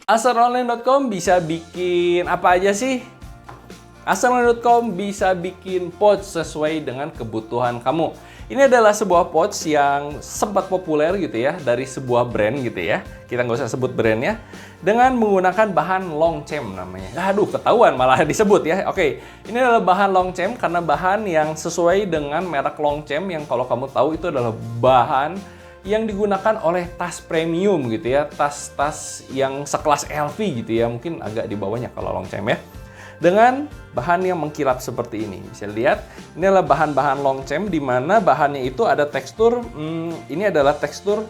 Asaronline.com bisa bikin apa aja sih? Asaronline.com bisa bikin pouch sesuai dengan kebutuhan kamu. Ini adalah sebuah pouch yang sempat populer gitu ya, dari sebuah brand gitu ya. Kita nggak usah sebut brandnya. Dengan menggunakan bahan Longchamp namanya. Aduh, ketahuan malah disebut ya. Oke, ini adalah bahan Longchamp karena bahan yang sesuai dengan merek Longchamp yang kalau kamu tahu itu adalah bahan yang digunakan oleh tas premium gitu ya, tas-tas yang sekelas LV gitu ya, mungkin agak di bawahnya kalau Longchamp ya. Dengan bahan yang mengkilap seperti ini, bisa lihat ini adalah bahan-bahan Longchamp di mana bahannya itu ada tekstur, ini adalah tekstur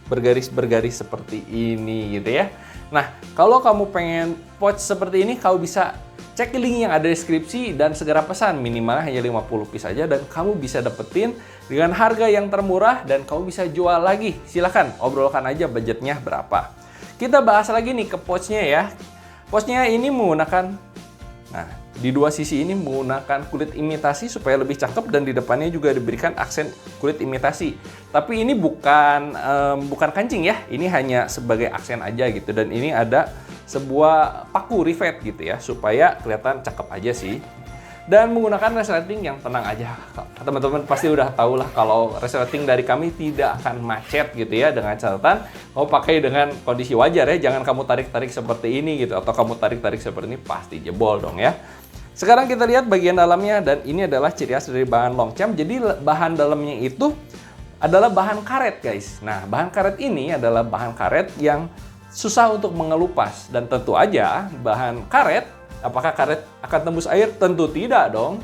bergaris-bergaris seperti ini gitu ya. Nah, kalau kamu pengen pouch seperti ini, kamu bisa cek link yang ada di deskripsi dan segera pesan, minimal hanya 50 piece saja dan kamu bisa dapetin dengan harga yang termurah dan kamu bisa jual lagi. Silahkan obrolkan aja budgetnya berapa. Kita bahas lagi nih ke pouchnya ya. Pouchnya ini menggunakan, nah di dua sisi ini menggunakan kulit imitasi supaya lebih cakep dan di depannya juga diberikan aksen kulit imitasi. Tapi ini bukan kancing ya, ini hanya sebagai aksen aja gitu dan ini ada sebuah paku rivet gitu ya supaya kelihatan cakep aja sih. Dan menggunakan resleting yang tenang aja. Teman-teman pasti udah tahu lah kalau resleting dari kami tidak akan macet gitu ya, dengan catatan mau pakai dengan kondisi wajar ya, jangan kamu tarik-tarik seperti ini gitu atau kamu tarik-tarik seperti ini pasti jebol dong ya. Sekarang kita lihat bagian dalamnya dan ini adalah ciri khas dari bahan Longchamp. Jadi bahan dalamnya itu adalah bahan karet guys. Nah, bahan karet ini adalah bahan karet yang susah untuk mengelupas dan tentu aja bahan karet, apakah karet akan tembus air? Tentu tidak dong.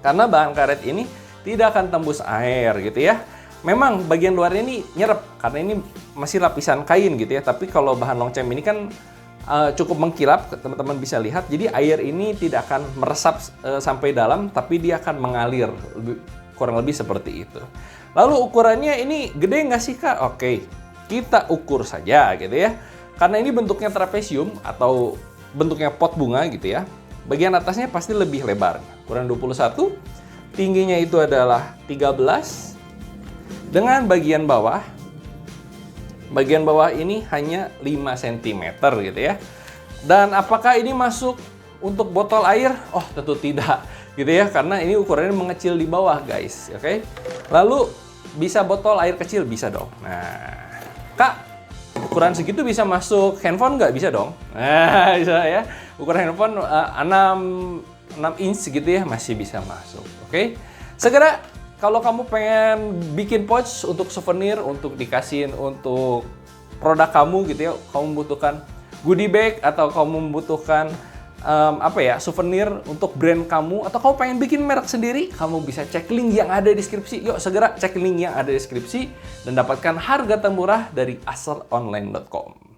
Karena bahan karet ini tidak akan tembus air gitu ya. Memang bagian luar ini nyerep karena ini masih lapisan kain gitu ya. Tapi kalau bahan Longchamp ini kan cukup mengkilap, teman-teman bisa lihat. Jadi air ini tidak akan meresap sampai dalam, tapi dia akan mengalir, kurang lebih seperti itu. Lalu ukurannya ini gede nggak sih Kak? Oke, kita ukur saja gitu ya. Karena ini bentuknya trapesium atau bentuknya pot bunga gitu ya. Bagian atasnya pasti lebih lebar. Ukuran 21, tingginya itu adalah 13. Dengan bagian bawah ini hanya 5 cm gitu ya. Dan apakah ini masuk untuk botol air? Oh, tentu tidak gitu ya, karena ini ukurannya mengecil di bawah guys, oke? Lalu bisa botol air kecil? Bisa dong. Nah, Kak, ukuran segitu bisa masuk handphone nggak? Bisa dong. Nah, bisa ya. Ukuran handphone 6 inch gitu ya, masih bisa masuk. Oke? Segera kalau kamu pengen bikin pouch untuk souvenir, untuk dikasihin untuk produk kamu gitu ya, kamu membutuhkan goodie bag atau kamu membutuhkan souvenir untuk brand kamu, atau kamu pengen bikin merek sendiri, kamu bisa cek link yang ada di deskripsi. Yuk segera cek link yang ada di deskripsi dan dapatkan harga termurah dari asaronline.com.